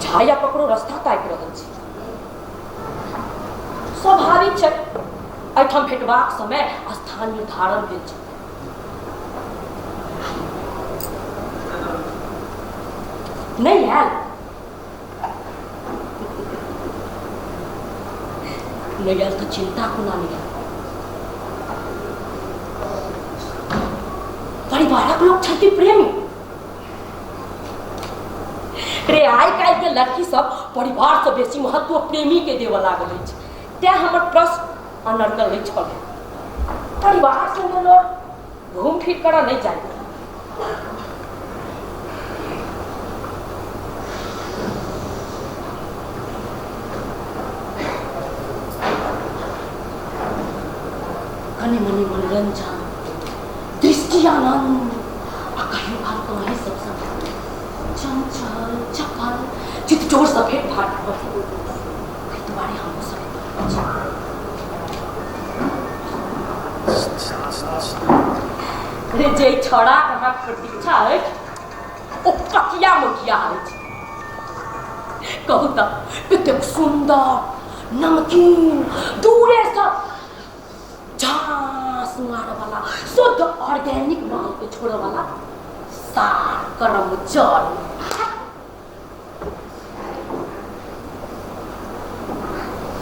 छाया पकड़ो रास्ता तय कर रहल छी। स्वाभाविक छै एठम भेटबाक समय स्थान निर्धारण भेल छै। नहीं आयल नहीं आयल तो चिंता कोना नहीं आयल। परिवारक लोग छथि प्रेमी रे आइ काल्हि के लड़की सब परिवार से बेसी महत्व प्रेमी के देव लागल अछि। तें हमर प्रश्न अनर्गल नहीं छल। परिवार संगे लोग घूम फिर कर नहीं जाए। कनी मनी मनोरंजन दृष्टि आनंद कहीं बात तो नहीं सब चंचल चपल चित जोर सफेद भाट तुम्हारे हम सब रे जे छोड़ा कहाँ प्रतीक्षा है ओ ककिया मुखिया है कहू तो कितने सुंदर नमकीन दूरे सब झांस मार वाला शुद्ध ऑर्गेनिक माल के छोड़ वाला सार करम जल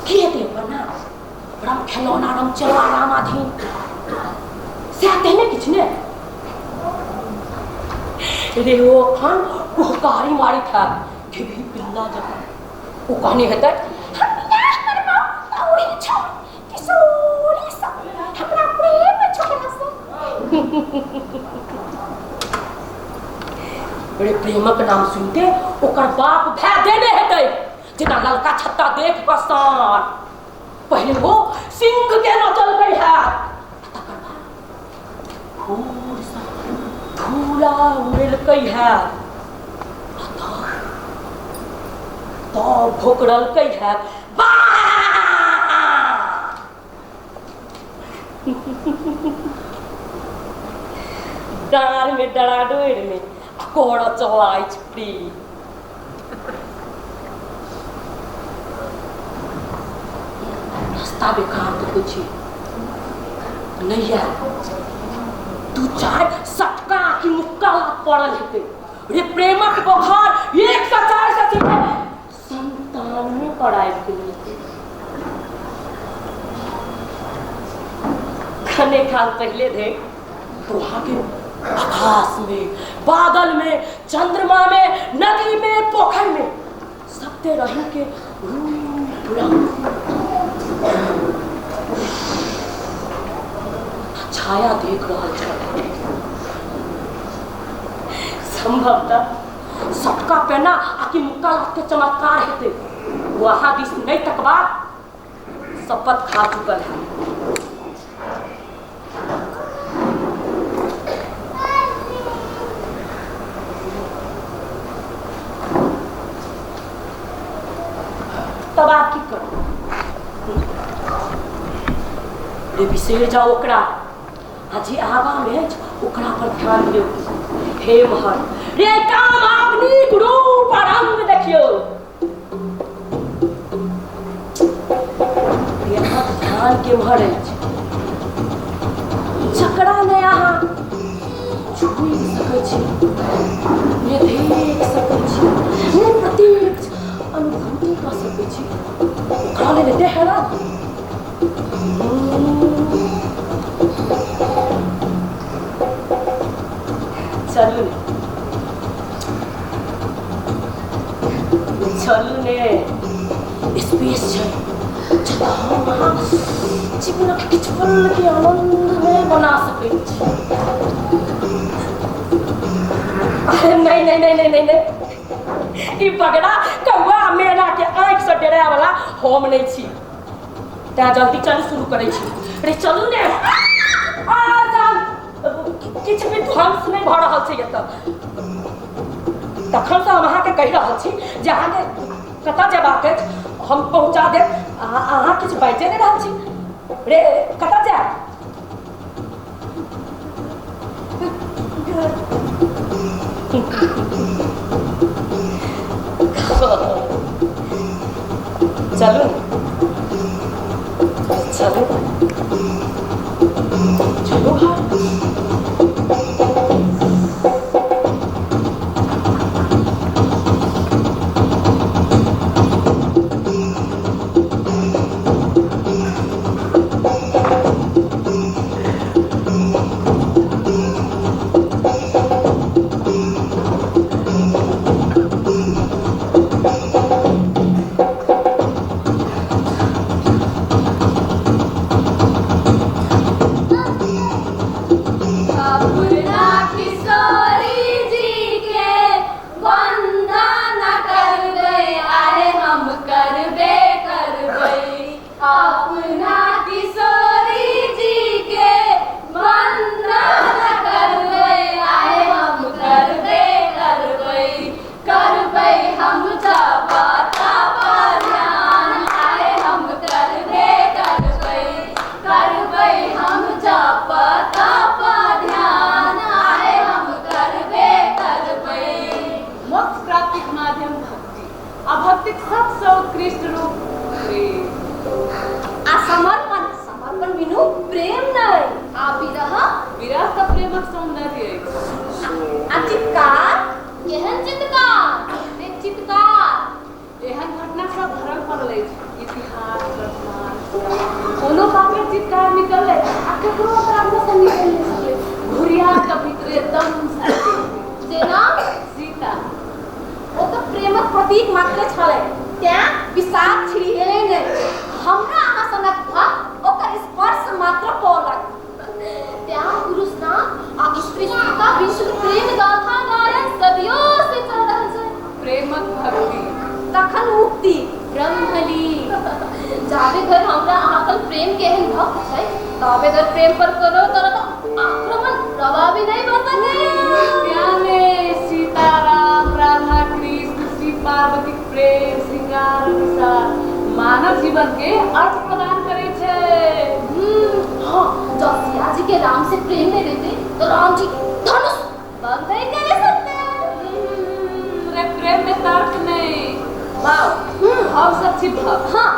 किए दे बना रम खिलौना रम चला राम आधीन से आते हैं किचने रे वो खान कुहकारी मारी था कि भी पिल्ला जब वो कहने है तक हम विनाश कर पाओ और ही छोड़ किशोरी सब हमरा प्रेम में छोड़ना से बड़े प्रेमक नाम सुनते ओकर बाप भै देने हेतै जितना ललका छत्ता देख पसान पहले वो सिंह के न चल गई है फूल सा फूला उड़ल कई है तो भोकरल कई है डार में डराडोर में कोड़ा चलाई प्री रास्ता बेकार तो कुछ नहीं है तू चाहे सटका की मुक्का पड़ल हेते रे प्रेमक बखार एक सचार से संतान में पड़ाए खने खाल पहले थे वहां के आकाश में बादल में चंद्रमा में नदी में पोखर में सबते रही के छाया देख रहा था संभवतः सटका पहना आकि मुक्का लाते चमत्कार हेते वहां दिस नहीं तकबा शपथ खा चुकल है तब आप की करो रे विशेष जाओ ओकरा अजी आवा में ओकरा पर ध्यान दियो हे महर रे काम आदमी रूप रंग देखियो यहाँ ध्यान के महर चकरा ने यहाँ छुई सकै छी ने देख सकै छी ने प्रत्यक्ष अनुभूति कर सकै छी ओकरा ले देहरा चलू चलू ने स्पेस है जब हम वहाँ जीवन के किछु पल के आनंद में बना सके अरे नहीं नहीं नहीं नहीं नहीं नहीं ये पगड़ा कौआ मेरा के आँख से डराए वाला हम नहीं छी त्या जल्दी चल शुरू करे छी अरे चलू ने किछु भी ध्वंस नहीं भ रहल छै एतऽ तखन से हम अहाँके कहि रहल छी जे अहाँके कतऽ जेबाक अछि हम पहुँचा देब अहाँ किछु बाजि नहि रहल छी रे कतऽ जायब चलू चलू चलो प्रेम गाथा गायन सदियों से चल रहल छै। प्रेमक भक्ति तखन मुक्ति ब्रह्मली जाबे घर हमरा अहाँकल प्रेम के एहन भक्त छै ताबे घर प्रेम पर करो तरह आक्रमण प्रभावी नहीं बन सके। ज्ञाने सीताराम राधा कृष्ण श्री पार्वती प्रेम श्रृंगार अनुसार मानव जीवन के अर्थ प्रदान करे छे। हाँ जब सिया जी के राम से प्रेम नहीं रहते तो राम जी धनुष बंद नहीं कर सकते। प्रेम में तर्क नहीं भाव सच्ची भाव। हाँ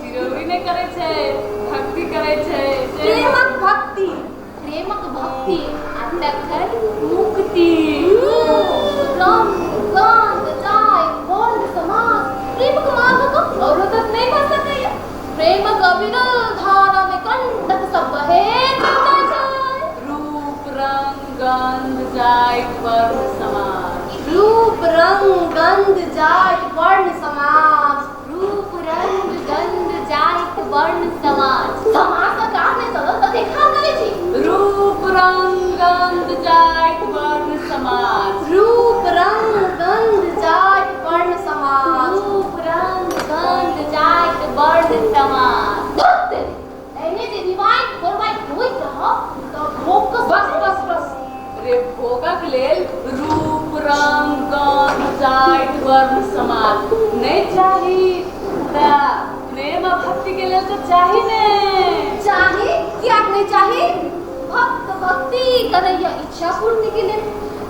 चिरौरी नहीं करे छे भक्ति करे छे प्रेमक भक्ति प्रेमक भक्ति अंतकर मुक्ति राम गांध जाय वर्ण समाज प्रेमक मार्ग को अवरोधक नहीं कर सके। प्रेमक अविरल धारा में कंटक सब बहे रूप रंग गंध जाति वर्ण समाज रूप रंग गंध जाति वर्ण समाज रूप रंग गंध जाति वर्ण समाज समाज का काम में चलो तो देखा करे थी। रूप रंग गंध जाति वर्ण समाज रूप रंग गंध जाति वर्ण समाज रूप रंग गंध जाति वर्ण समाज एने जे डिवाइन फॉरमाइट होइत रह तो फोकस बस रे भोगक लेल रूप रंग गंध जाति वर्ण समाज नहीं चाही ता प्रेम और भक्ति के लेल तो चाही ने चाहे क्या नहीं चाहे भक्त भक्ति करैया इच्छा पूर्ति के लिए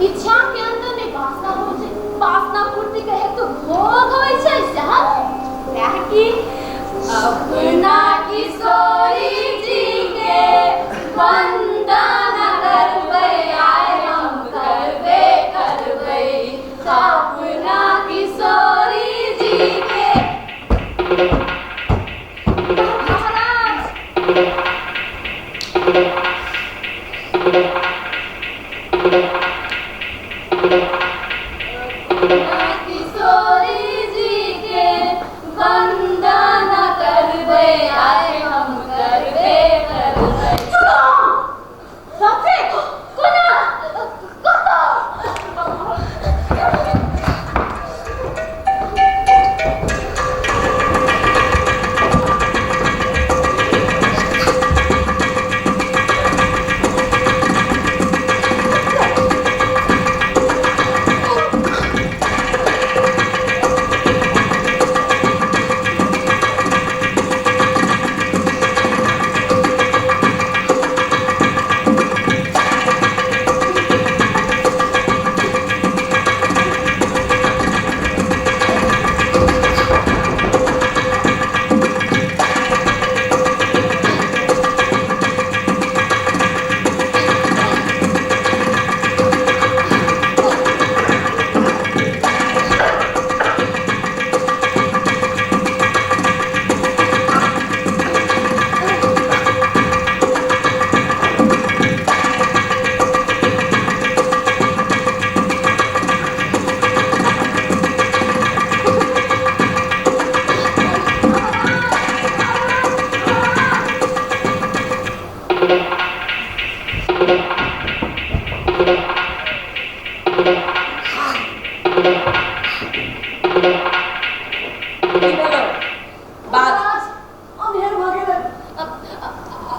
इच्छा के अंदर में वासना हो जाए वासना पूर्ति कहे तो भोग होय छै साहब क्या कि अपना किशोरी जी के वंदन करबै आए हम करबे अपना किशोरी जी के किशोरी जी के वंदन करबै आए हम करबे सबसे कोना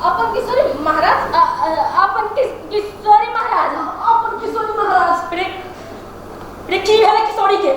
अपन किशोरी महाराज अपन किशोरी महाराज अपन किशोरी महाराज रे की भेले किशोरी के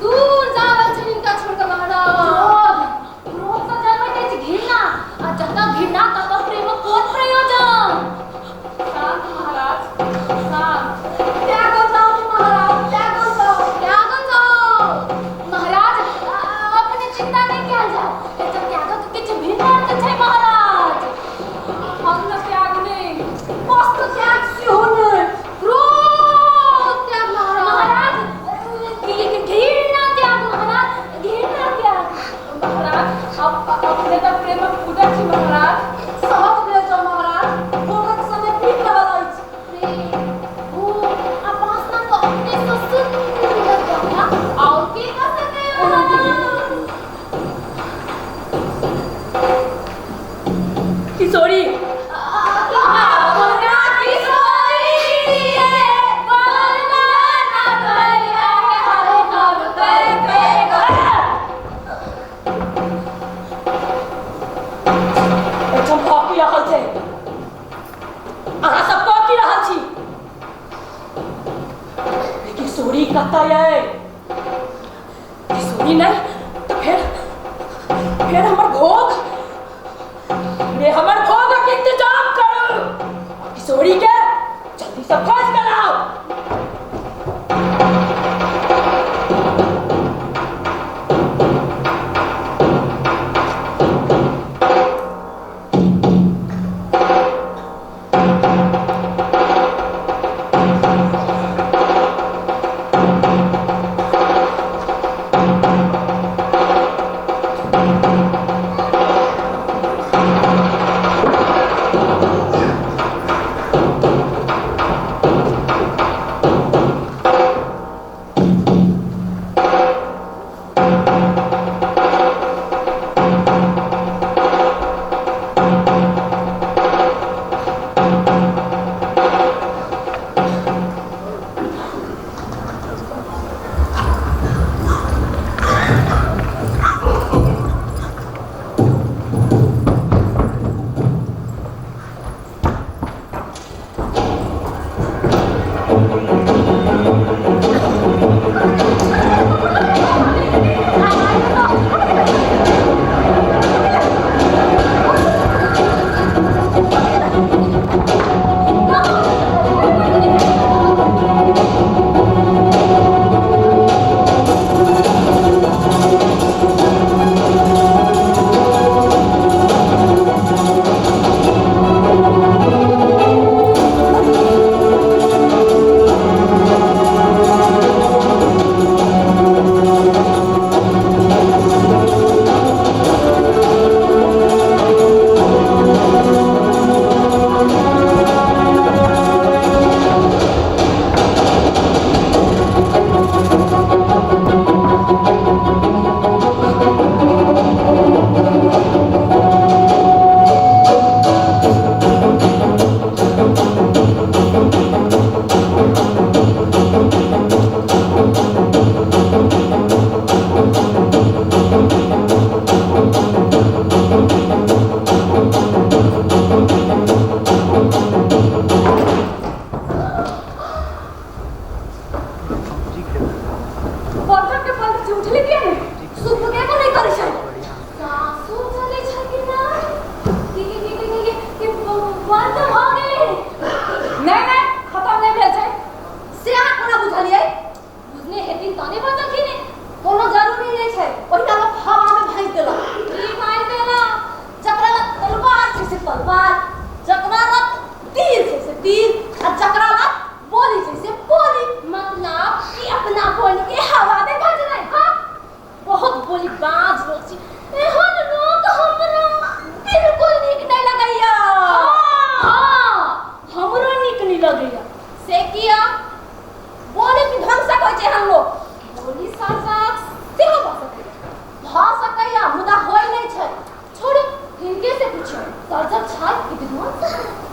दूर जावल छनिन का छोड़ के महाराज क्रोध से जन्मते घृणा कहता है किशोरी नहीं तो फिर हमर भोग के इंतजाम करो। किशोरी के जल्दी से फंस कराओ।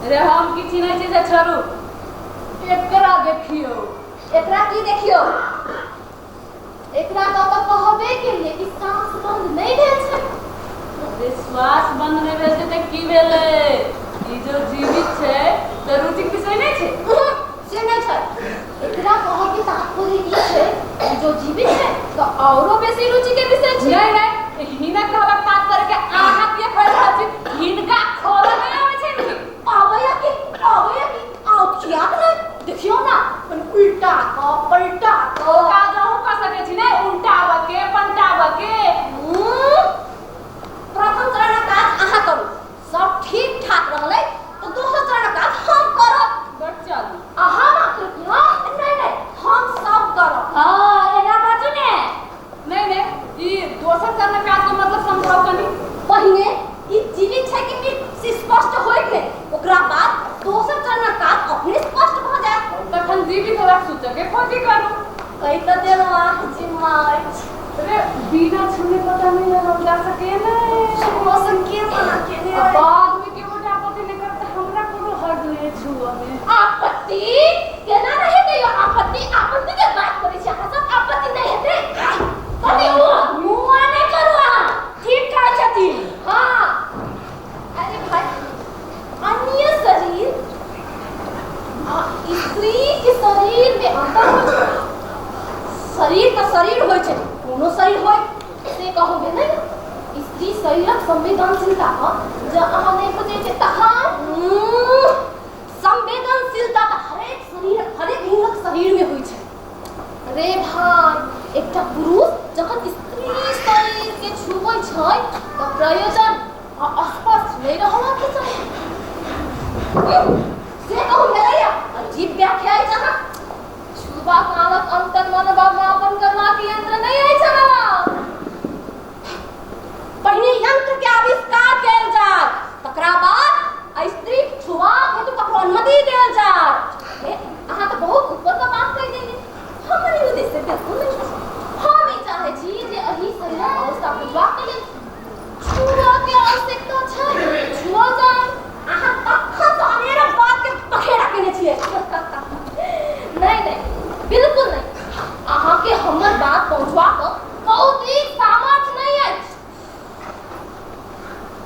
रे हम की चिन्है छै से छोड़ू, एकरा देखियो, एकरा की देखियो, एकरा तो कहबे के लिए कि सांस बंद नहीं भेल छै। रे श्वास बंद नहीं भेल छै त की भेलै? ई जो जीवित छै त रुचिक विषय नहीं छै, से नहीं छै। एकरा कहे के तात्पर्य ई छै कि जो जीवित छै तो औरो बेसी रुचि के विषय छै। नहीं नहीं, हिना कहबा बात करके आहा के फैल छै, हिनका खोल नहीं आवे छै कि आवे की आओ किया नहीं देखियो ना, उल्टा को पलटा को का जाऊ का सके छी ने, उल्टावा के पलटावा के। प्रथम चरण का आहा करू, सब ठीक ठाक रहले तो दोसर चरण का हम करब। बट चलू आहा मात्र किया नहीं हम सब करब। हां एना बाजू ने नहीं ई दोसर चरण का तो मतलब समझाओ कनी। पहिने ई जीवित छै कि मृत स्पष्ट होय के, ओकरा बाद दोसर चरण का अपने स्पष्ट भ जाय। तखन जीवित होवा सोच के खोजी करू। कई तो देलवा जिम्मा रे बिना छुने पता नहीं लगा जा सके ना, हो सके मना के ने बाद में के वजह आपत्ति नहीं करते, हमरा कोनो हद नहीं छुआ में आपत्ति केना रहे के आपत्ति के बात करै छी, अहाँ सब आपत्ति नहीं हेते कथि मुआ नहीं करू, ठीक कहै छथि। हां अरे भाई अन्य शरीर स्त्री के शरीर में अंतर हो, शरीर होय छै कोनो शरीर होय से कहोगे नहीं स्त्री शरीरक संवेदनशीलता जे अहाँ नहीं बुझे छै तखन संवेदनशीलता हरेक शरीर हरेक लिंगक शरीर में होय छै रे भाई एकटा पुरुष जखन स्त्री शरीर के छुबै छै त प्रयोजन स्पष्ट नहीं रहबाक चाही से कहू मेरा अजीब व्याख्या है जहाँ छुबा कालक अंतर मनोभाव मापन करबाक यंत्र नहीं है जहाँ पहिने यंत्र के आविष्कार कैल जाय तकरा बाद स्त्री छुआ हेतु ककरो अनुमति देल जाय अहाँ तो बहुत ऊपर का बात कहि देली हमर उद्देश्य से बिल्कुल नहीं हम ई चाहे छी जे अही शरीरक अवस्था बुझबाक लेल छुआ के आवश्यकता छै छुआ जाय अहाँ तखन तो अनेरा बात के पखेड़ा केने छियै नहीं बिल्कुल नहीं अहाँ के हमर बात पहुंचवा क कौतिक सामर्थ्य नहीं है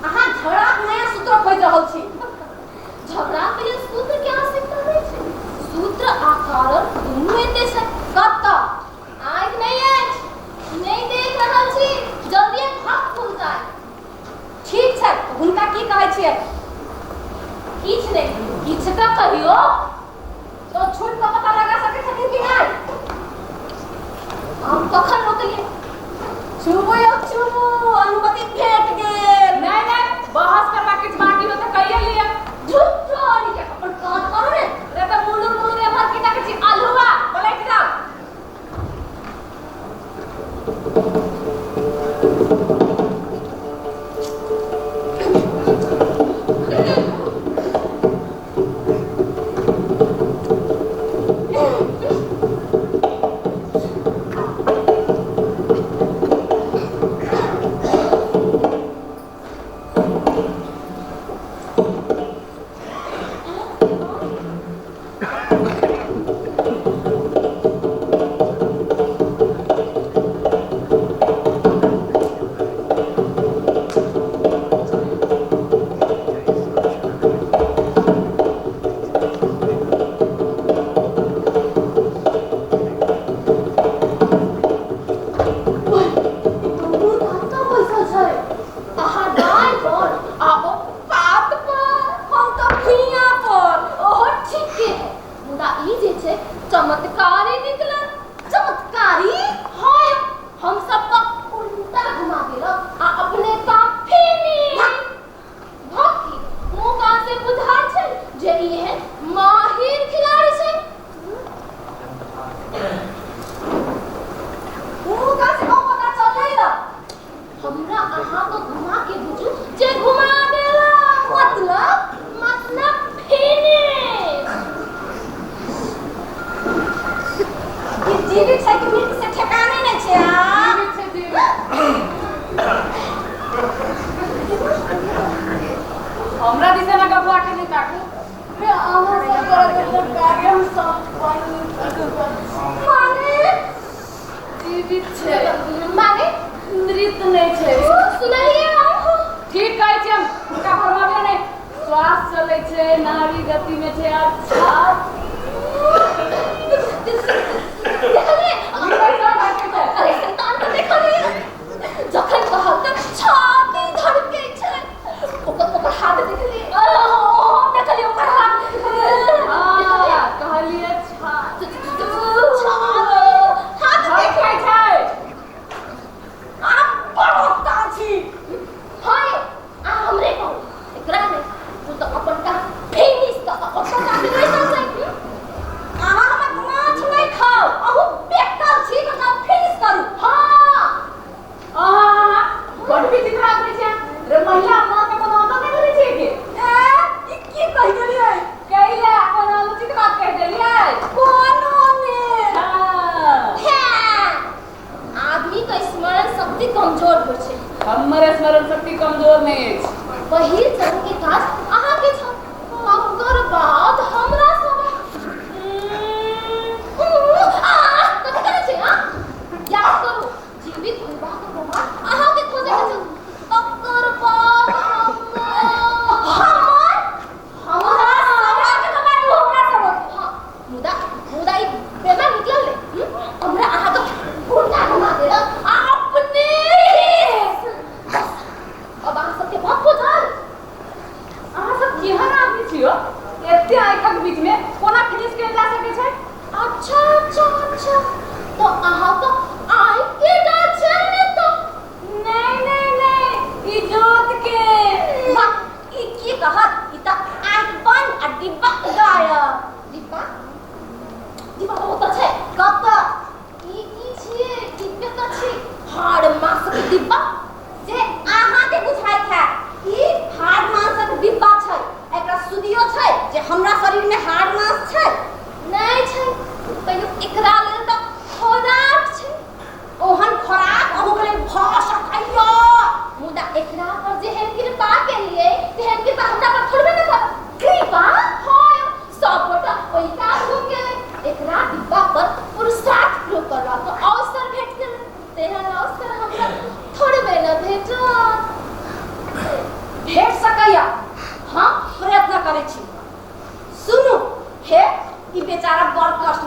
अहाँ झगड़ा नया सूत्र खोज रहल छी झगड़ा के लिए सूत्र के आवश्यकता नहीं छै सूत्र आ कारण दुनू एते छै कत आइ नहीं है नहीं देख रहल छी जल्दी भाग खुल जाए ठीक छै हुनका की कहै छियै किछ नहीं किछ त कहियो तो छूट का पता लगा सके छथिन कि नहीं हम कखन रोकलिए छुबो अनुमति भेट गेल नहीं बहस करबा किछ बाकी हो त कहिए लिया झूठो नहीं के अपन कान करो रे रे त मुंडू रे भर के तक छी आलूवा पलट जाओ चमत्कारी निकला चमत्कारी हाय हम सबका उल्टा घुमा देला आ अपने काम फिनिश भक्ति मुंह कान से बुझाय छै जे ई है माहिर खिलाड़ी छै मुंह कान से पता चल जाइला हमरा अहाँ को घुमा के बुझू जे घुमा देला मतलब फिनिश जीवित छै कि मृत से ठिकाने नहीं छै जीवित छै हमरा दिसे ना गबुआ के नहीं ताकू रे आहा से करत कार्य हम सब माने जीवित छै माने मृत नहीं छै सुनाइए ठीक कहै छी हम उनका फरमावे नहीं श्वास चले छै नाड़ी गति में छै अच्छा देखले अरे संतान को देखले जखन कहल त छाती धड़के छै ओकर हाथ देखले देखले ओकर हाथ हां कहलिए हाथ देखे छै आप बड़का छी हाय आ हमरे कहू एकरा ने तू तो अपन का फिनिश का अपन का नहीं समझै आहा हम माछ नहीं खाओ अहु बेकल छी त फिनिश करू हां आहा बड़ भी दिखा दे छै रे महिला मां के कोनो तो नहीं करे छै के ई की कहि गेलियै कइले कोनो अनुचित बात कह देलियै कोनो ने हां आदमी का स्मरण शक्ति कमजोर हो छै हमर स्मरण शक्ति कमजोर नहीं है पहिल चरण के काज अहाँ के छ ओकर बाद हमरा सब कथि करे छै हां याद करू जीवित होइबा के प्रमाण अहाँ के खोजे के छै ओकर बाद हमरा समाज के बात हमरा सब मुदा ई बेमा निकलल हमरा अहाँ तो गुंडा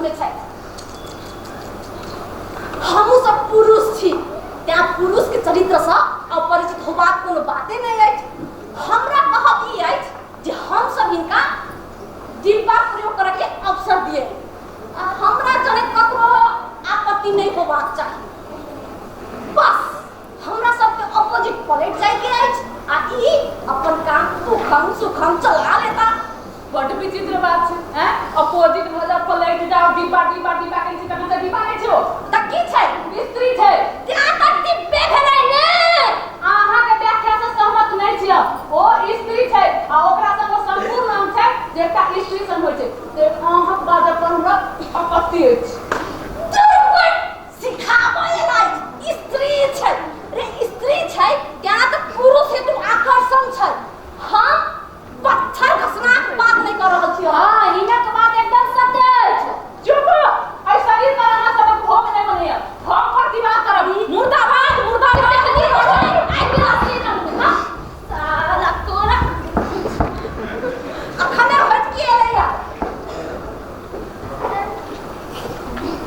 में छै। हमहू सब पुरुष छी, त्या पुरुष के चरित्र से अपरिचित होबाक कोनो बाते नहीं अछि। हमरा कहब ई अछि जे हम सब इनका डिब्बा प्रयोग करे के अवसर दिए। हमरा जने ककरो आपत्ति नहीं होबाक चाहिए। बस हमरा सबके अपोजिट पलट जाए के अछि आ ई अपन काम सुखम सुखम चला लेता। बड़ विचित्र बात छै, हैं? अपोजिट भजा पलट जाओ, डिब्बा डिब्बा डिब्बा कहै छै, तखन त डिब्बा नै छै, त की छै? स्त्री छै। त्या त डिब्बे भेलै ने। अहाँ के व्याख्या से सहमत नै छियै। ओ स्त्री छै आ ओकरा संग संपूर्ण नाम छै जे एकटा स्त्री सन होइ छै। से अहाँ बाजब पर हमरा आपत्ति अछि। सिखाबै नै स्त्री छै रे, स्त्री छै क्या त पुरुष हेतु आकर्षण छै। हम पत्थर घसनाक बात नहीं कर रहल छी। हां, इनक बात एकदम सत्य अछि। चुप, ऐ शरीर पर अहाँ सब भोग नै बनैया। हम प्रतिवाद करब। मुर्दाबाद मुर्दाबाद। आई विल सी ना साला तोरा अखने हट के एलैया।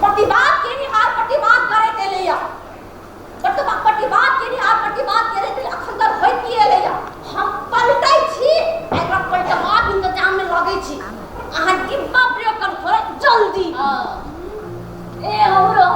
प्रतिवाद के निहार प्रतिवाद करे एलैया। प्रतिवाद के निहार प्रतिवाद करे ते अखन तक हट के एलैया। हम पलटै छी, एकरा पलटबाक इंतजाम में लगै छी। अहाँ डिब्बा प्रयोग करू थोड़ा जल्दी। ए हमरो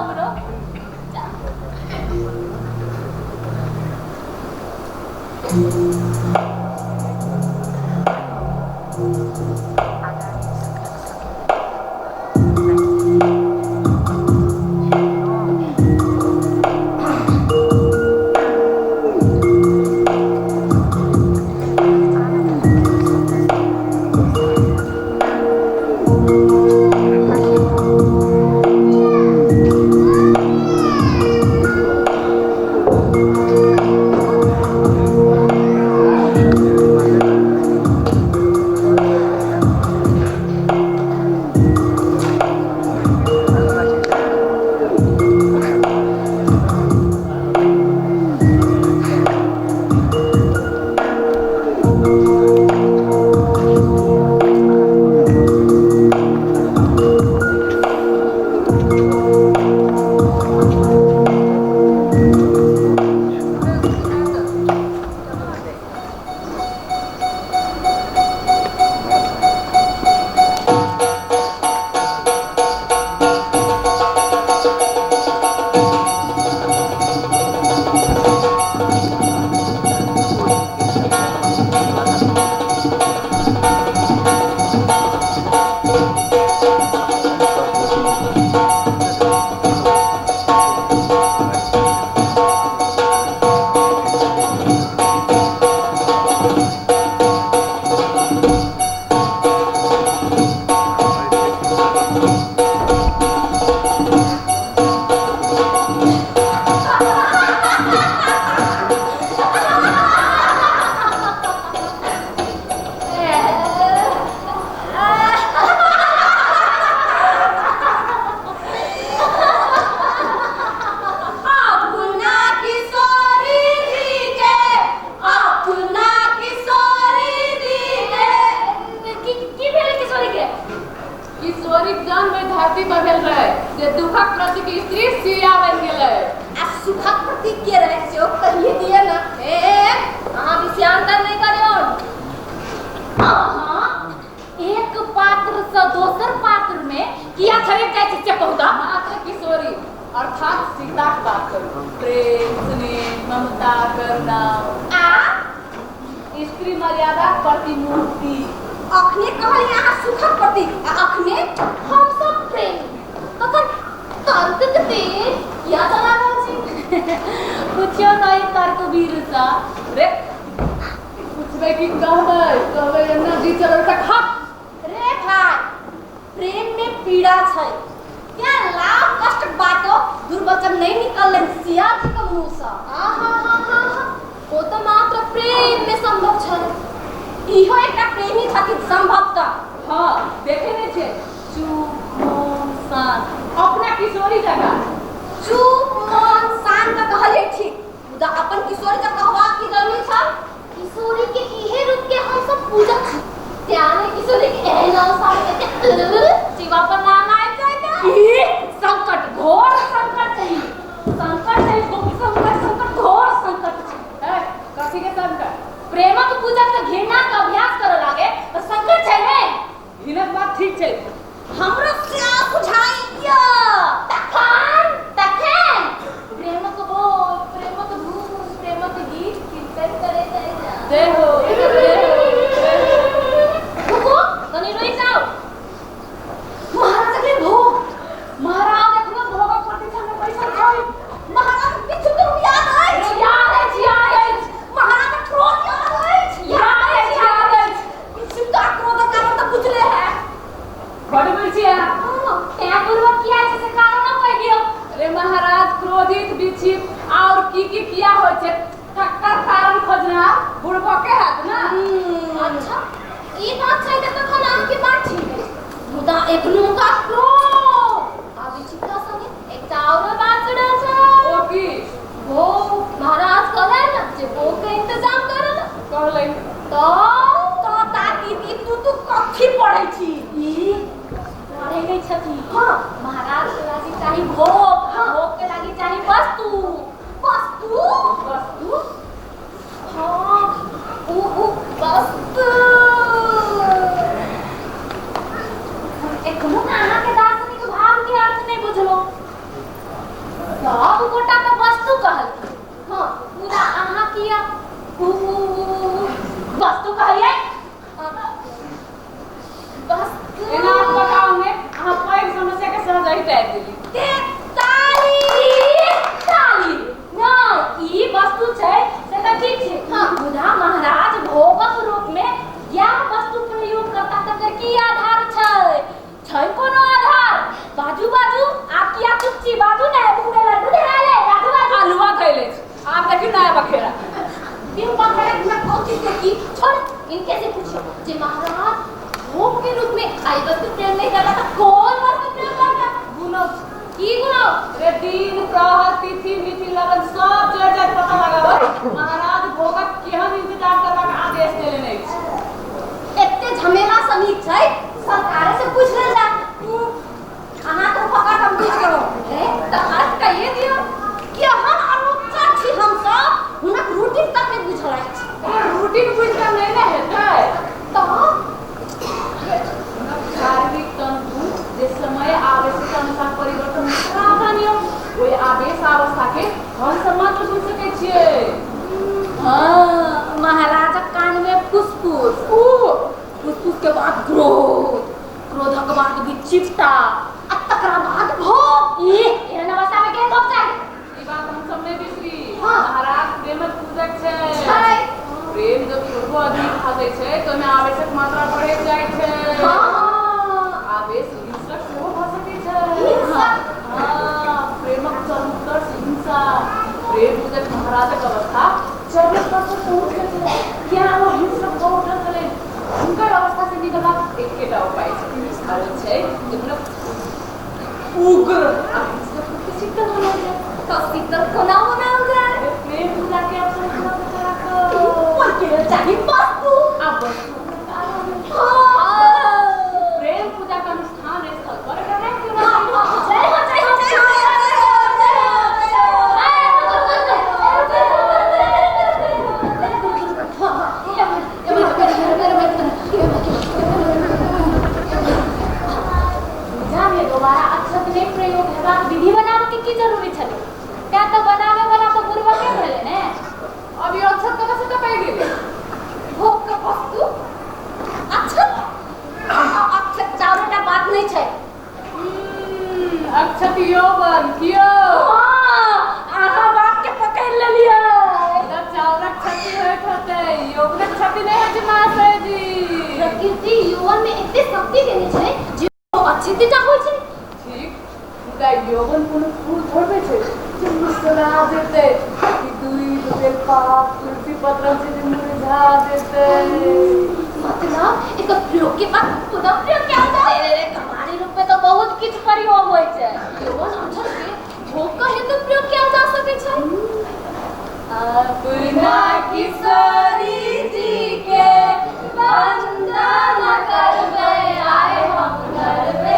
पूजा त्याने किशोरी के एहना सामने जीवा पर नाम आए जाएगा। शोधित विचित और की किया हो छे तकर कारण खोजना बुढ़बो के हाथ ना। अच्छा ई बात छै त तखन आपकी बात छी मुदा एकनो का क्रोध आबि चित्ता संगे एकटा और बात जुड़ल छै। ओ की वो महाराज कहले न जे वो के इंतजाम करल कहलै तो ताती दी तू कथी पढ़ै छी ई पढ़े गई छथि। हां महाराज के लागी चाही भोग, भोग के लागी चाही वस्तु वस्तु वस्तु हां ऊ वस्तु एखनो अहाँ के दार्शनिक भाव के अर्थ नहीं बुझलो। सब गोटा तो वस्तु कहल हां मुदा अहाँ किया वस्तु कहलिए वस्तु एना बताओ ने अहाँ पैघ समस्या के सहज टाइप देली ते ताली ना ई वस्तु छै से त ठीक छै। हां मुदा महाराज भोगक रूप में या वस्तु प्रयोग करता तकर की आधार छै कोनो आधार बाजू बाजू आप किया चुपची बाजू ने मुंगे लड्डू धराले बाजू बाजू आलूआ खैले आप देखियो नया बखेरा बिन बखेरा में कोची से की छोड़ इनके से पूछो जे महाराज भोग के रूप में आई वस्तु प्रयोग नहीं करता तो कौन वस्तु प्रयोग करता गुनो की गुनो रे दिन प्रहर तिथि मिति लगन सब जड़ पता लगाओ महाराज भोगक केहन इंतजार करबाक आदेश देले नै छै। एते झमेला सनी छै सरकार से पूछ ले जा अहाँ तो फकट हम पूछ करो है त आज कहिए दियो कि हम अनुच्चा छी हम सब हुनक रूटीन तक नहीं बुझल छै। रूटीन बुझ के नै ने हेतै तो शारीरिक तंतु जे समय आवश्यकता अनुसार परिवर्तन सावधानियों ओइ आवेश अवस्था के हम सब मात्र बुझ सकै छियै। हां महाराज कान में फुसफुस फुसफुस के बाद क्रोध क्रोधक बाद विचित्ता तकरा बाद भोग ई एहन अवस्था में के भोग चाही ई बात हम सब नै बिसरी हाँ। महाराज प्रेमक पूजक छै छै प्रेम जब पूर्व अधिक भागे छै तो में आवश्यक मात्रा बढ़े जाय छै। हां आवेश हिंसक सेहो भ सकै छै। हिंसक? हां प्रेमक चरमोत्कर्ष हिंसा प्रेम पूजक महाराजक अवस्था 24% पहुंच गेल छै। क्या वो हिंसक भ उठल छलै हुनकर अवस्था से निकलबाक एकेटा उपाय छै कारण छै जे मतलब उग्र आ हिंसक के शीतल होना छै। तो शीतल कोना बनाओ जाए प्रेम पूजा के अवसर पर रखो ऊपर के चाही वस्तु अब वस्तु प्रेम पूजा का अनुष्ठान स्थल पर करें क्यों ना दोबारा अक्षत नहीं प्रयोग हेबाक विधि बनावे के की जरूरी छले क्या तो बनावे वाला तो पूर्वक के भेले ने अभी अक्षत कब से कब गेले भोग का वस्तु अक्षत अक्षत चारोटा बात नहीं छै। अक्षत यौवन कियो आहा बात के पकड़ लेलिए जब चावरक क्षति होइत होते यौवनक क्षति नहीं होइ छै महाशय जी। प्रकृति यौवन में एते शक्ति देने छै जे अच्छी दिशा होइ छै। ठीक मुदा यौवन कोनो फूल थोड़बे छै जे मुस्कुरा देते कि दूध बेलपात तुलसी पत्र से मुरझा देते मतलब एक प्रयोग के बाद पुनः प्रयोग क्या होता है रे कमारी रूप में तो बहुत किछ प्रयोग होइ छै। यौवन अक्षर के भोग का हेतु प्रयोग किया जा सकै छै। अपना किशोरी जी के वंदना करबै आए हम करबै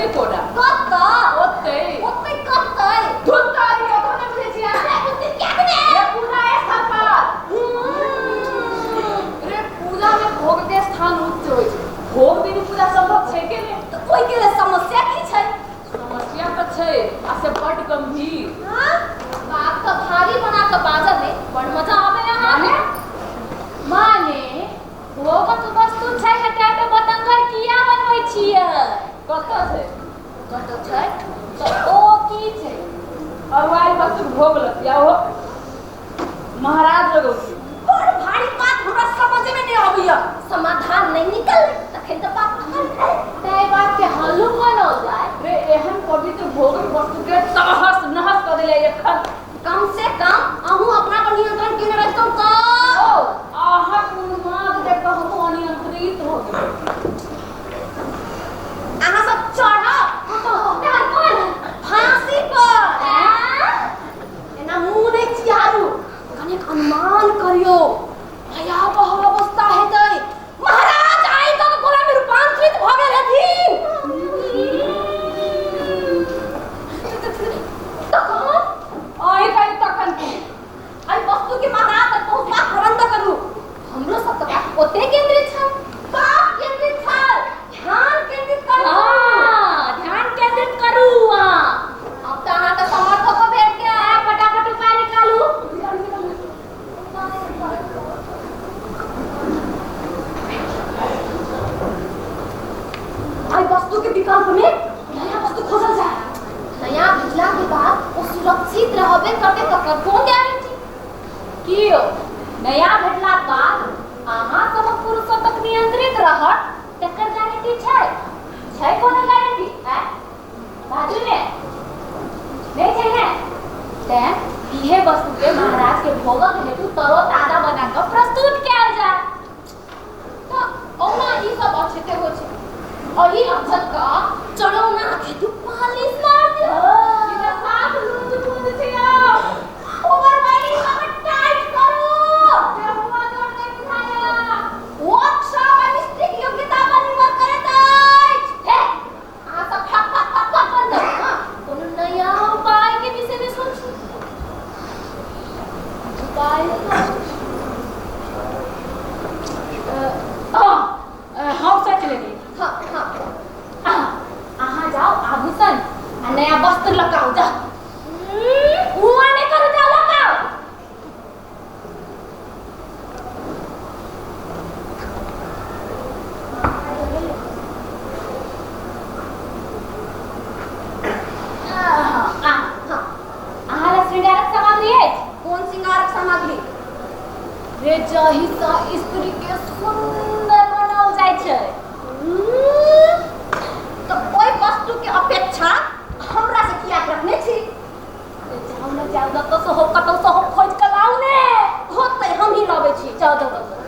ओते कोडा कत्ता ओते ओते कत्तै धुनकारी ओतो ने बुझे छिया कुछ क्या बने ये पूजा स्थल पर रे पूजा में भोग के स्थान उच्च होय छै भोग बिनु पूजा संभव छै के ने तो कोई के समस्या की छै समस्या तो छै आ से बड गंभीर हां बात तो भारी बना के बाजब में बड़ मजा आवे यहाँ माने भोगक वस्तु छै हटा के बतंगर किया बनबै छियै कतऽ छै कत छै तो ओ की छै अरवाई वस्तु भोग लतिया हो महाराज लगो बड़ भारी बात हमरा समझ में नहीं आबिया समाधान नहीं निकल तखन तो बात तय बात के हल्लू बनल जाए रे एहन पवित्र भोगक वस्तु के तहस नहस कर देले एखन कम से कम अहू अपना पर नियंत्रण केने रहतौ तो आहा उन्माद देख के हम अनियंत्रित हो गेल अहाँ सब चढ़ा पर फांसी पर एना मुंह नहीं चियारू कनिक अनुमान करियो भयावह अवस्था हेतै महाराज आइ तो गोला में रूपांतरित भ गेल हथिन तखन आइ काई तखन की आई वस्तु के महाराज तक पहुंचबा प्रबंध करू हमरो सब तक ओते केंद्रित छै बात केंद्रित छै ध्यान केंद्रित करू ध्यान केंद्रित करू अब त अहाँ के समर्थ को भेट गया फटाफट उपाय निकालू आई वस्तु के विकल्प में नया वस्तु खोजल जाए नया भेजला के बाद वो सुरक्षित रहबे करते तकर कोन गारंटी कियो नया भेटला बाद अहाँ सब पुरुषों तक नियंत्रित रहत तकर गारंटी छै कोनो गारंटी है बाजू ने नहीं छै ने ते इहे वस्तु के महाराज के भोगक हेतु तरो ताजा बना के प्रस्तुत कैल जाय तो ओना ई सब अच्छे हो छै और ई रक्षक का चढ़ौना हेतु पालिश मार दियो सीधा साफ लूट बूंद छिया ओवर वाली सब टाइट करो देहुआ जोर नहीं बुझाया वर्कशॉप में मिस्त्री की योग्यता पर निर्भर करत अछि हे आ सब फक कर दो हां कोनो नया उपाय के विषय में सोचू उपाय हम सोच लेनी हां अहाँ जाओ आभूषण आ नया वस्त्र लगाओ जाओ हुआ ने करो जाओ लगाओ अहाँ श्रृंगारक सामग्री है कौन श्रृंगारक सामग्री रे जाहि सा स्त्री के सुंदर बनाओ जाय छै तो कोई वस्तु के अपेक्षा हमरा से किया रखने छी जाऊ न जाऊ तो सो कतौ सो खोज के लाऊ ने होतै हम ही लबै छी जाऊ जाऊ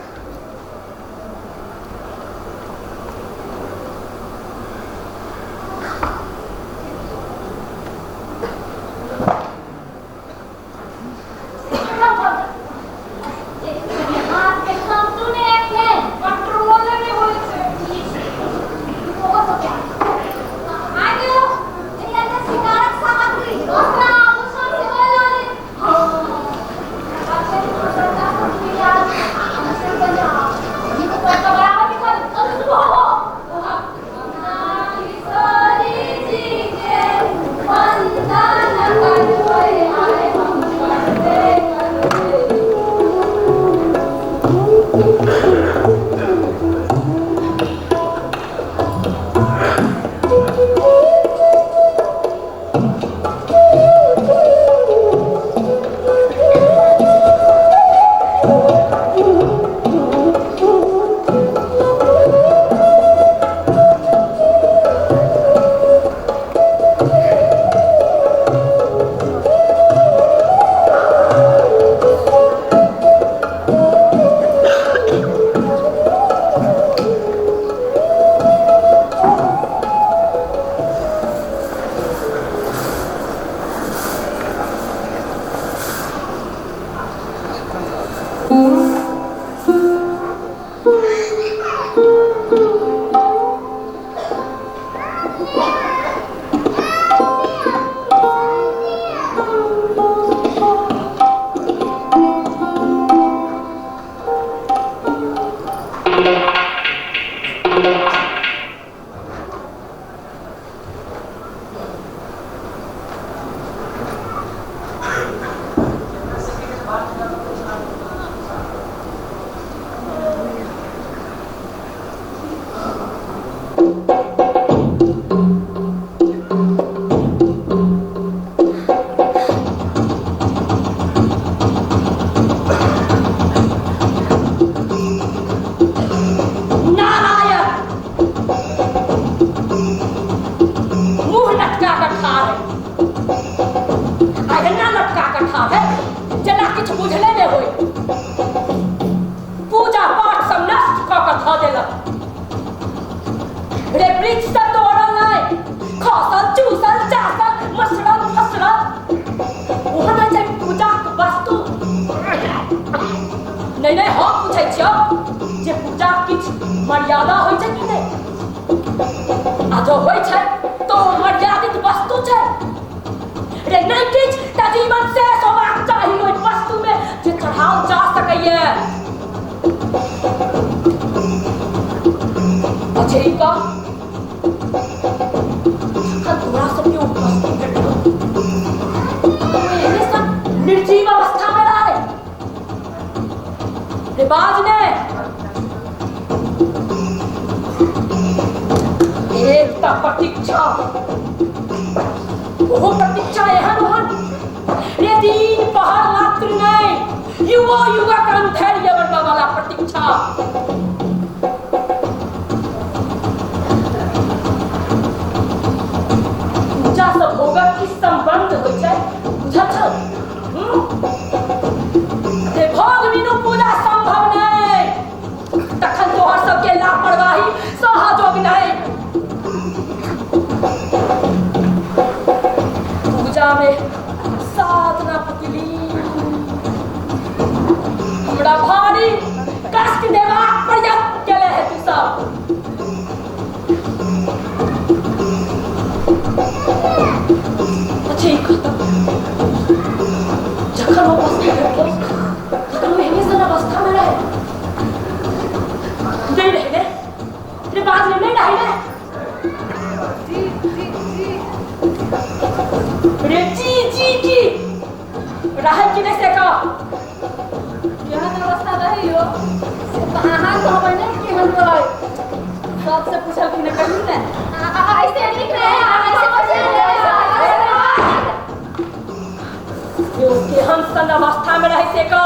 मर्यादा होइ छै कि नहीं? आ जो होइ छै तो मर्यादित वस्तु छै रे, नहीं किछ त जीवन शेष होबाक चाही ओहि वस्तु में जे चढ़ाओल जा सकैए। अच्छे ई का तोरा सबके ओ वस्तु भेटल एहने सन निर्जीव अवस्था में रहे रे बाज ने एकटा प्रतीक्षा, वो प्रतीक्षा एहन ओहन रे दिन पहर मात्र नहीं, युवा युवक अंधेरिया बनवा वाला प्रतीक्षा। पूजा सब होगा कि संबंध हो जाए बुझल छौ? जे भोग बिनु पूजा संभव नहीं, तखन तोहर सबके लापरवाही सहयोग नहीं। पूजा में साधना पतिली हमरा भारी कष्ट देबाक प्रयत्न केले है तू सब। अच्छे खत्म जखन वो अवस्था में तखन वो एहने सन अवस्था में रहे नहीं रहे रे बात नहीं रहे रे जी रहे कि नहीं से का यहन अवस्था रही हो से कहां तो हम नहीं कि हम रहे सबसे पूछल कि न कहीं ने ऐसे लिख रहे हैं, ऐसे बचे ये उसके हम सन अवस्था में रहे से का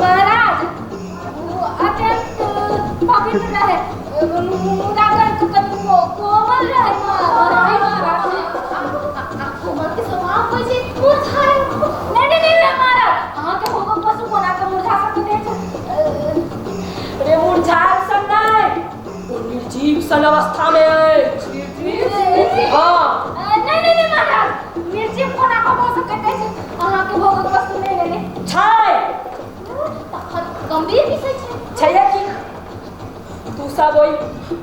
महाराज वो अत्यंत पवित्र रहे, मुदागर कोमल रहे कोमल के स्वभाव को जे मुरझाए नहीं महाराज अहाँ के होगो पशु कोना के मुरझा सकते हैं रे मुरझाए सन नहीं वो निर्जीव सन अवस्था में है। हाँ नहीं महाराज निर्जीव कोना को हो सकते हैं अहाँ के होगो पशु नहीं ले छै गंभीर विषय छै कि तू सब ओई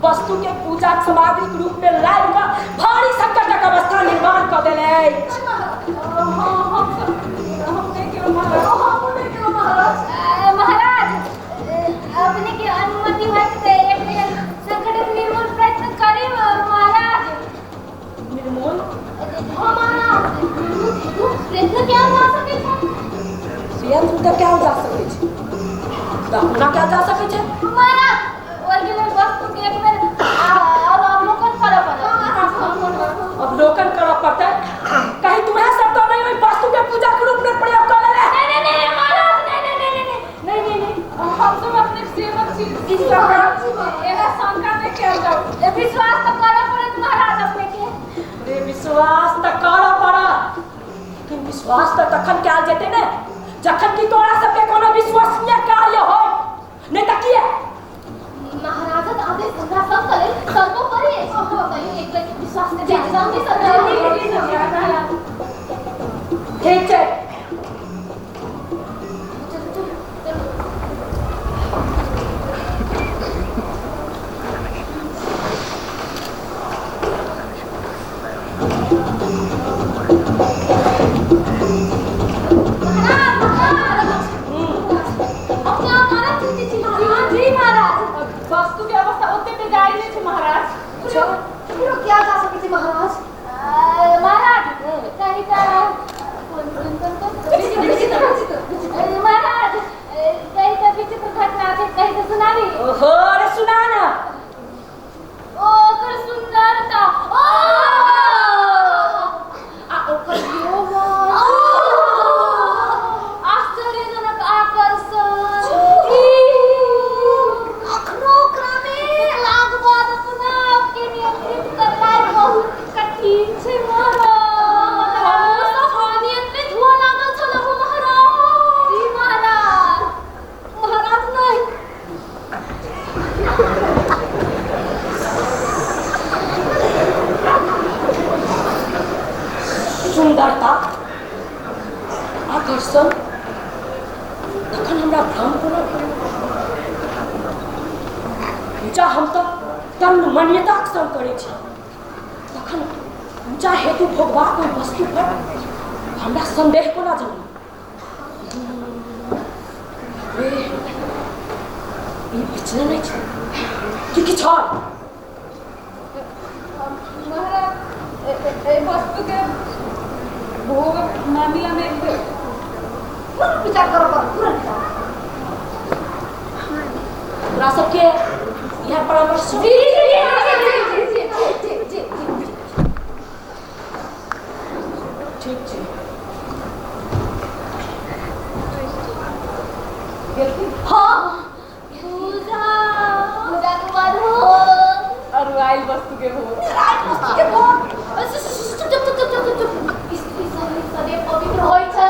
वस्तु के पूजा सामग्री के रूप में लाए का भारी संकटक अवस्था निर्माण कर देले। महाराज अपने की अनुमति है तो एक दिन संकट निर्मूल प्रयत्न करें महाराज। निर्मूल हाँ महाराज प्रयत्न क्या जा सके प्रयत्न तो क्या जा सके छै दाखना क्या जा सके छै महाराज ओरिजिनल वस्तु के एक बेर अवलोकन करब अवलोकन करब पड़तै कहीं तुम्हें सब तो नहीं ओई वस्तु के पूजा के रूप में प्रयोग कर ले। नहीं महाराज नहीं हम सब अपने सेवक छी इस बात एना शंका में क्या जाओ विश्वास तो करब पड़त महाराज अपने के रे विश्वास तो करब पड़त लेकिन विश्वास तो तखन कैल जेतै ने जखन कि तोरा सबके कोनो विश्वसनीय कार्य हो नहीं त किए महाराज आदेश हमरा सब करे सर्वोपरि एक बार विश्वास से जाऊंगी सब ठीक छै वस्तु की अवस्था उतने पे जारी नहीं थी महाराज। फिर क्या जा सकती थी महाराज? महाराज कहीं महाराज कहीं तो विचित्र घटना थे कहीं तो सुना भी ओहो रे सुना ना ओ कर सुंदरता ओ ओकर यौवन आश्चर्यजनक आकर्षण अखनो क्रमे लागबाद अपना आपके नियंत्रित करनाइ बहुत कठिन छै महाराज। हम सब अनियंत्रित हुआ लागल छलहु महाराज। जी महाराज महाराज नहीं तन मान्यताक संग करै छी तखन पूजा हेतु भोगबाक ओहि वस्तु पर हमरा संदेह कोना जन्म ई बिचने नहीं छै कि किछु और महाराज ए वस्तु के भोग मामला में तुरंत विचार करो तुरंत तोरा सबके यहाँ परामर्श ठीक छै हाँ पूजा पूजा के बाद हो और राइल वस्तु के भोग रात वस्तु के भोग चुप सदैव पवित्र होइ छै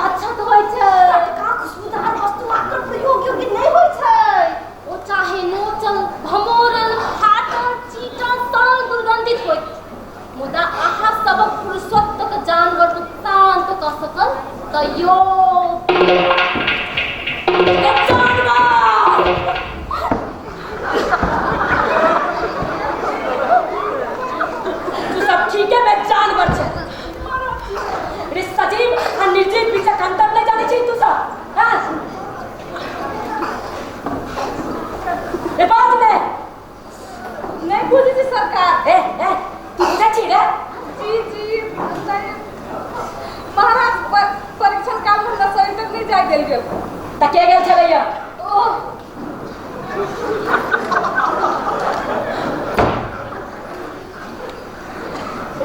अच्छत होइ छै टटका खुशबूदार वस्तु आकर प्रयोग योग्य नहीं होइ छै ओ चाहे नोचल भमोरल फाटल चीटल सन दुर्गंधित होइ मुदा अहाँ सबक पुरुषत्वक जानवर शांत क सकल त यो तू सब ठीक है मैं जानवर छै रे सजीव आ निर्जीव बीचक अंतर नहीं जाने छी तू सब हां ए बात नहीं बुझी छी सरकार ए तू बुझे छी रे जी महाराज परीक्षण काल में रसोई तक नहीं जाय देल गेल त के गेल छलैया ओह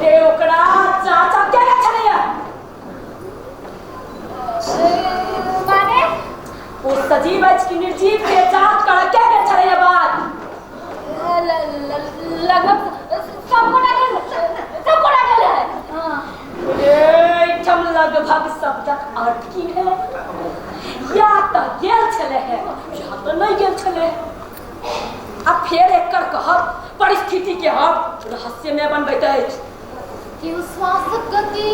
रे ओकरा चाचा के गेल छलैया माने ओ सजीव अछि कि निर्जीव के जांच कर के गेल छलैया बात लगभग सबको डाल है हां ठम लगभग शब्दक अर्थ की है या तो गेल छले है या तो नहीं गेल छले आ फेर एकर कहब परिस्थिति के हम रहस्यमय बनबैत अछि क्यों श्वासक गति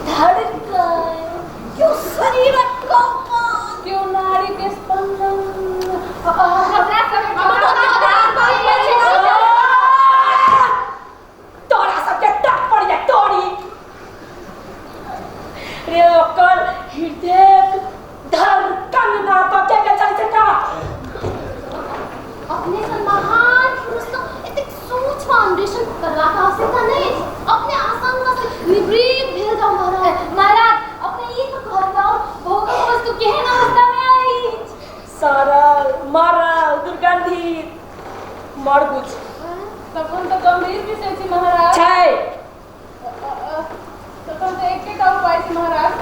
धड़कन क्यों शरीरक कंपन क्यों नाड़ी के स्पंदन तोरा सबके टक पड़ जाए तोरी रे ओकर हृदय धड़कन ना पके के चल का अपने सन महान पुरुष तो इतने सूक्ष्म अन्वेषण करवा का आवश्यकता नहीं अपने आसंग से निवृत्त भेल जाओ महाराज अपने ये तो कह जाओ भोग वस्तु केहन अवस्था में आई सरल मरल दुर्गंधित मर बुझ तखन तो गंभीर विषय छी महाराज छै तखन तो एक उपाय छी महाराज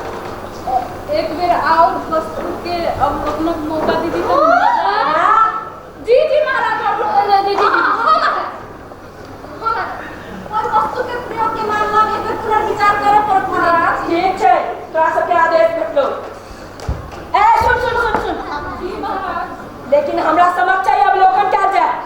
एक बेर और वस्तु के अवलोकनक मौका दीदी तो जी महाराज और वस्तु के प्रयोग के मामला में पुनर्विचार करे पड़त महाराज ठीक छै तोरा सबके आदेश भेटलो ए सुन जी महाराज लेकिन हमरा समझ चाहिए अवलोकन क्या जाए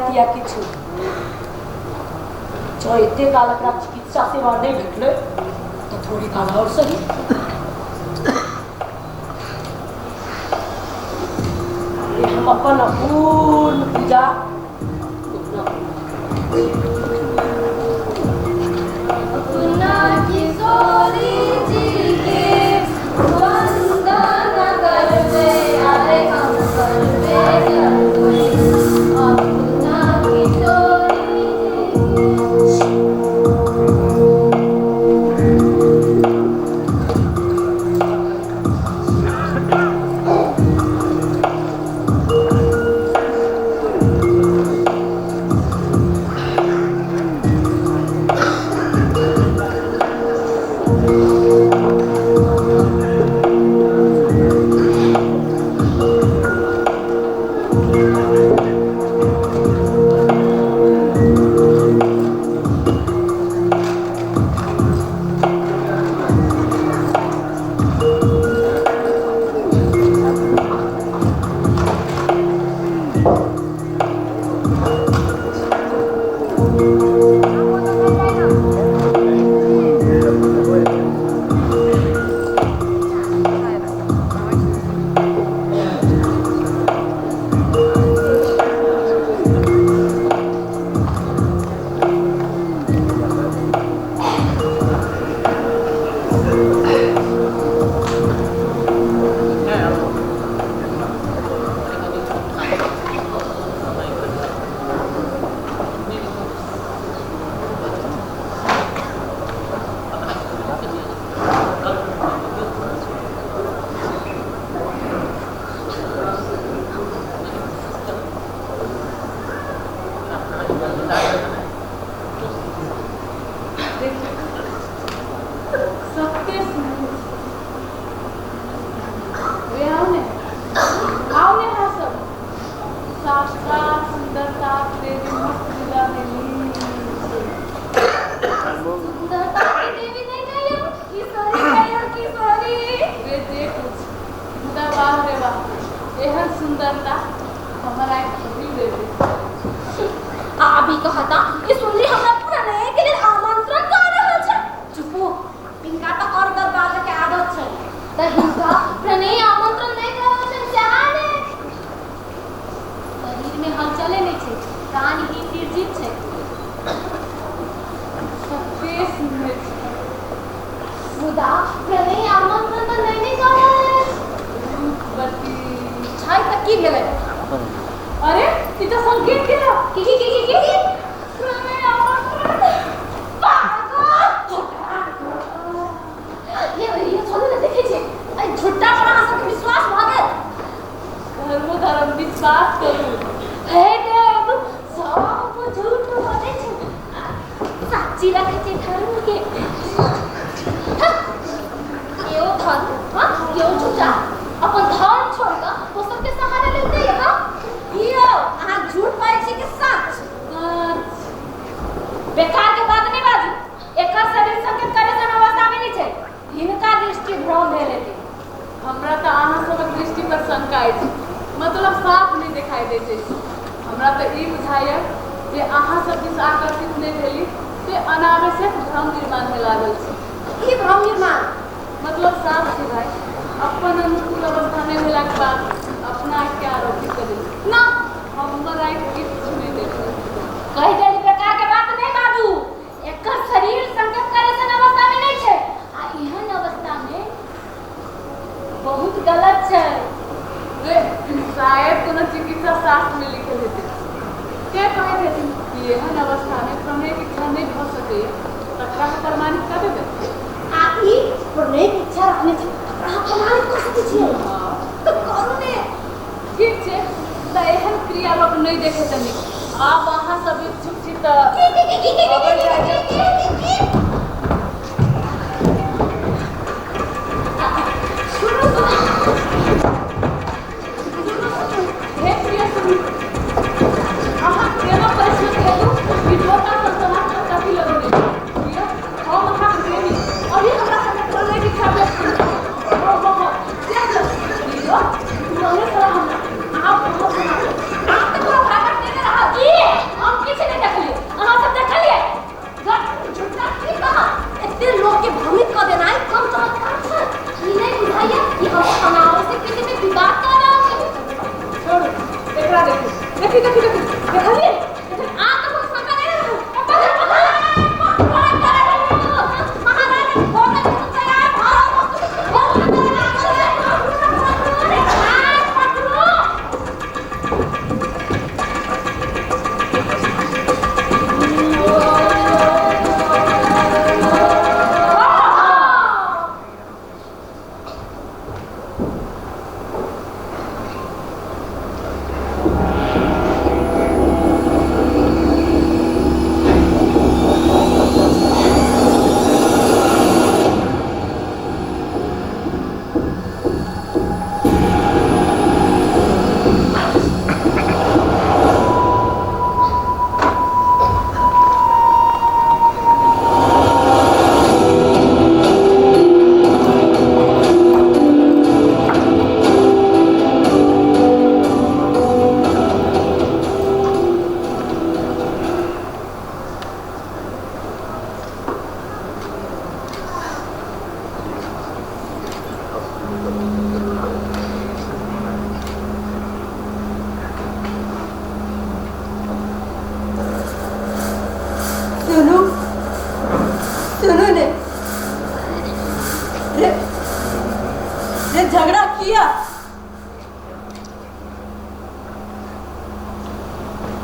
किया किछु जो एते काल एकरा चिकित्सा सेवा नहीं भेटले तो थोड़ी काल और सही ये हम अपन पूर्ण पूजा अपना किशोरी जी के वंदन करते आए हम करते अपना किशोरी जी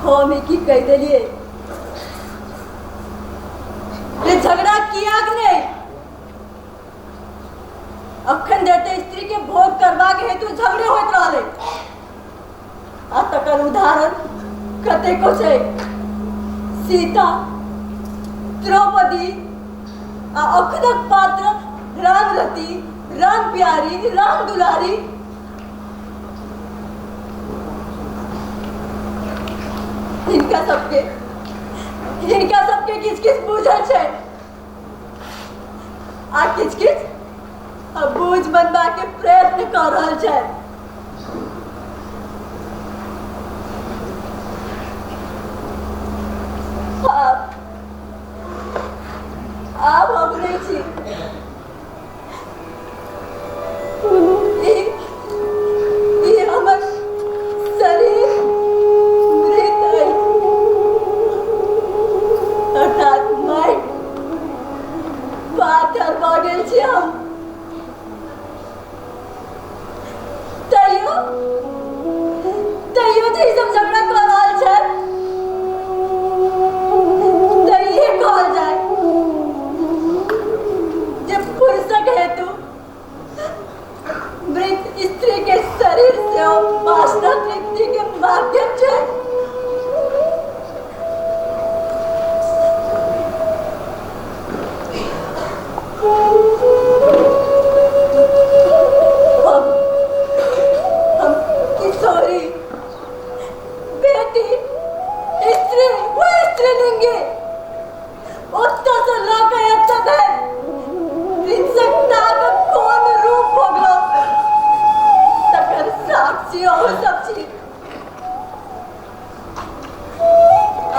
हम की कह दिलिए ये झगड़ा किया कि नहीं? अखन देते स्त्री के भोग करवा के हेतु झगड़े होत रहले। आ तकर उदाहरण कतेको छै। सीता, द्रौपदी, आ अखनक पात्र राम रति, राम प्यारी, राम दुलारी। इनका सबके किछ किछ बुझल छै आ किछ किछ अब बूझ बनबा के प्रयत्न कर रहल छै। आब हम नहीं छी। ई हमर शरीर मृत है, अर्थात माइट पाथर भऽ गेल छी हम। तैयो जे ई सब झगड़ा कऽ रहल छै तऽ इहे कहल जाय जे पुरुषक हेतु मृत स्त्री के शरीर से वासना तृप्ति के माध्यम छै। हम किशोरी, बेटी, स्त्री, वो स्त्रीलिंगी उत्तर से लऽ के एतऽ धरि हिंसकताक कोन रूप भोगलो तकर साक्षी अहूँ सब छी।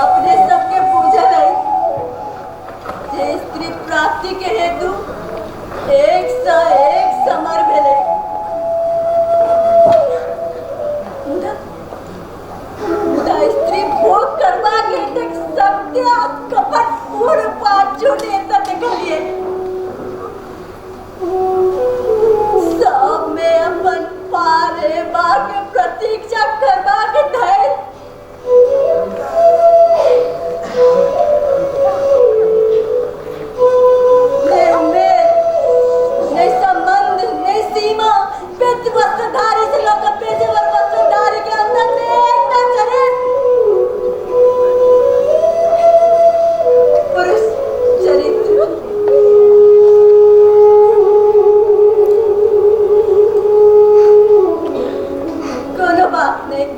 अपने सबके बुझल है जे स्त्री प्राप्ति के हेतु एक समर भेलै। मुदा स्त्री भोग करबा के एक सत्य आ कपट पूर्ण पाछू एतऽ देखलिए। सब में अपन पार हेबा के प्रतीक्षा करबा के धैर्य नहीं संबंध, नहीं सीमा, पेट वस्त्रधारी से लेकर पेशेवर वस्त्रधारी के अंदर में एकता चरित्र पुरुष चरित्र। कोनो बात नहीं।